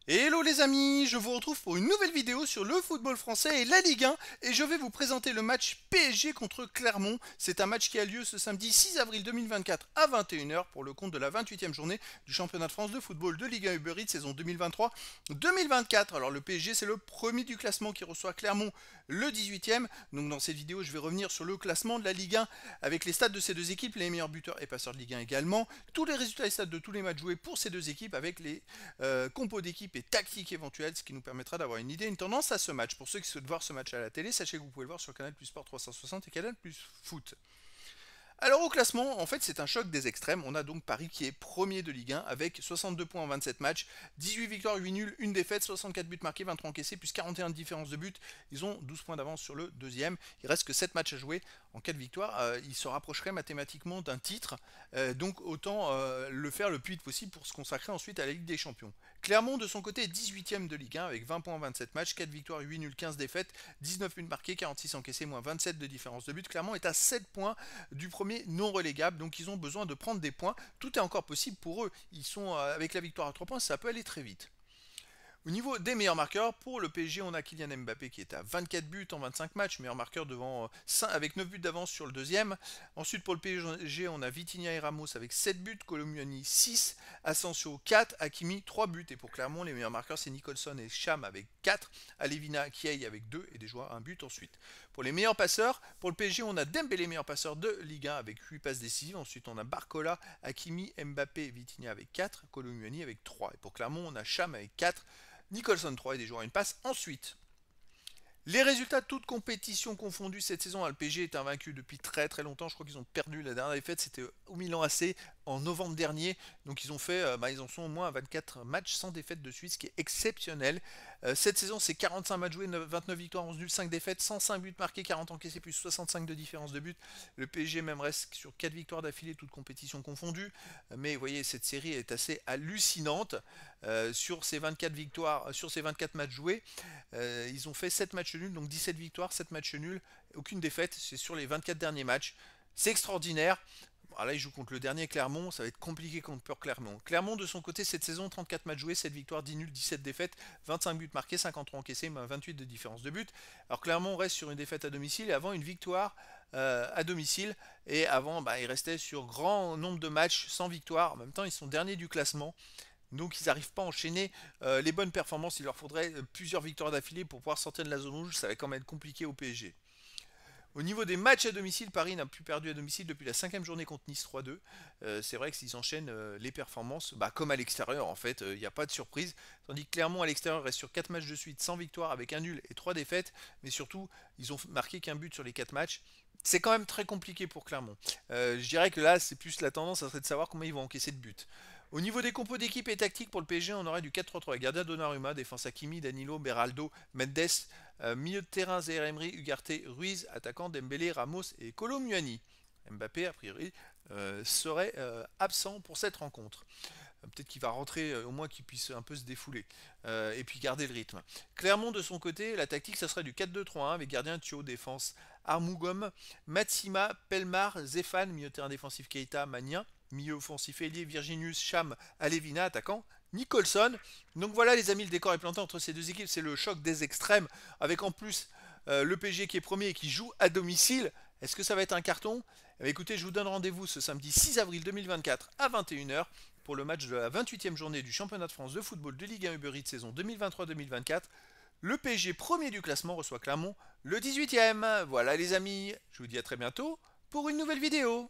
Hello les amis, je vous retrouve pour une nouvelle vidéo sur le football français et la Ligue 1 et je vais vous présenter le match PSG contre Clermont. C'est un match qui a lieu ce samedi 6 avril 2024 à 21 h pour le compte de la 28e journée du championnat de France de football de Ligue 1 Uber Eats saison 2023-2024. Alors le PSG c'est le premier du classement qui reçoit Clermont le 18e. Donc dans cette vidéo je vais revenir sur le classement de la Ligue 1 avec les stats de ces deux équipes, les meilleurs buteurs et passeurs de Ligue 1 également, tous les résultats et stats de tous les matchs joués pour ces deux équipes avec les compos d'équipe et tactiques éventuelles, ce qui nous permettra d'avoir une idée, une tendance à ce match. Pour ceux qui souhaitent voir ce match à la télé, sachez que vous pouvez le voir sur Canal Plus Sport 360 et Canal Plus Foot. Alors au classement, en fait c'est un choc des extrêmes. On a donc Paris qui est premier de Ligue 1 avec 62 points en 27 matchs, 18 victoires, 8 nuls, 1 défaite, 64 buts marqués, 23 encaissés, plus 41 de différence de but. Ils ont 12 points d'avance sur le deuxième. Il reste que 7 matchs à jouer. En cas de victoire, ils se rapprocheraient mathématiquement d'un titre. Donc autant le faire le plus vite possible pour se consacrer ensuite à la Ligue des Champions. Clermont de son côté est 18e de Ligue 1 avec 20 points en 27 matchs, 4 victoires, 8 nuls, 15 défaites, 19 buts marqués, 46 encaissés, moins 27 de différence de but. Clermont est à 7 points du premier non relégable, donc ils ont besoin de prendre des points. Tout est encore possible pour eux. Ils sont avec la victoire à 3 points, ça peut aller très vite. Au niveau des meilleurs marqueurs, pour le PSG, on a Kylian Mbappé qui est à 24 buts en 25 matchs, meilleur marqueur devant 5, avec 9 buts d'avance sur le deuxième. Ensuite, pour le PSG, on a Vitinha et Ramos avec 7 buts, Colomboigny 6, Asensio 4, Hakimi 3 buts. Et pour Clermont, les meilleurs marqueurs, c'est Nicholson et Cham avec 4, Alevina, Kiei avec 2 et des joueurs 1 but ensuite. Pour les meilleurs passeurs, pour le PSG, on a Dembélé, meilleur passeur de Ligue 1 avec 8 passes décisives. Ensuite, on a Barcola, Hakimi, Mbappé, Vitinha avec 4, Colomboigny avec 3. Et pour Clermont, on a Cham avec 4, Nicholson 3 et des joueurs à une passe. Ensuite, les résultats toutes compétitions confondues cette saison, le PSG est invaincu depuis très très longtemps. Je crois qu'ils ont perdu la dernière défaite, c'était au Milan AC en novembre dernier. Donc ils ont fait, ils en sont au moins à 24 matchs sans défaite de suite, ce qui est exceptionnel. Cette saison, c'est 45 matchs joués, 29 victoires, 11 nuls, 5 défaites, 105 buts marqués, 40 encaissés, plus 65 de différence de but. Le PSG même reste sur 4 victoires d'affilée, toutes compétitions confondues. Mais vous voyez, cette série est assez hallucinante. Sur ces 24 victoires, sur ces 24 matchs joués, ils ont fait 7 matchs nuls, donc 17 victoires, 7 matchs nuls, aucune défaite, c'est sur les 24 derniers matchs. C'est extraordinaire. Bon, là, ils jouent contre le dernier Clermont, ça va être compliqué contre Peur Clermont. Clermont, de son côté, cette saison, 34 matchs joués, 7 victoires, 10 nuls, 17 défaites, 25 buts marqués, 53 encaissés, 28 de différence de but. Alors Clermont reste sur une défaite à domicile et avant une victoire à domicile. Et avant, il restait sur grand nombre de matchs sans victoire. En même temps, ils sont derniers du classement. Donc ils n'arrivent pas à enchaîner les bonnes performances. Il leur faudrait plusieurs victoires d'affilée pour pouvoir sortir de la zone rouge. Ça va quand même être compliqué au PSG. Au niveau des matchs à domicile, Paris n'a plus perdu à domicile depuis la 5e journée contre Nice 3-2. C'est vrai que s'ils enchaînent les performances, comme à l'extérieur en fait, il n'y a pas de surprise. Tandis que Clermont à l'extérieur reste sur 4 matchs de suite sans victoire avec un nul et 3 défaites. Mais surtout, ils ont marqué qu'un but sur les 4 matchs. C'est quand même très compliqué pour Clermont. Je dirais que là, c'est plus la tendance, ça serait de savoir comment ils vont encaisser de buts. Au niveau des compos d'équipe et tactique pour le PSG, on aurait du 4-3-3. Gardien Donnarumma, défense Hakimi, Danilo, Beraldo, Mendes, milieu de terrain Zaire Emery, Ugarte, Ruiz, attaquant Dembélé, Ramos et Colomboigny. Mbappé, a priori, serait absent pour cette rencontre. Peut-être qu'il va rentrer au moins qu'il puisse un peu se défouler et puis garder le rythme. Clermont de son côté, la tactique ça serait du 4-2-3-1 avec gardien Thio, défense Armougom, Matsima, Pelmar, Zéphane, milieu de terrain défensif Keita, Magnin, milieu offensif ailier Virginius, Cham, Alevina, attaquant Nicholson. Donc voilà les amis, le décor est planté entre ces deux équipes, c'est le choc des extrêmes avec en plus le PSG qui est premier et qui joue à domicile. Est-ce que ça va être un carton? Écoutez, je vous donne rendez-vous ce samedi 6 avril 2024 à 21 h pour le match de la 28e journée du championnat de France de football de Ligue 1 Uber Eats saison 2023-2024. Le PSG premier du classement reçoit Clermont le 18e. Voilà les amis, je vous dis à très bientôt pour une nouvelle vidéo.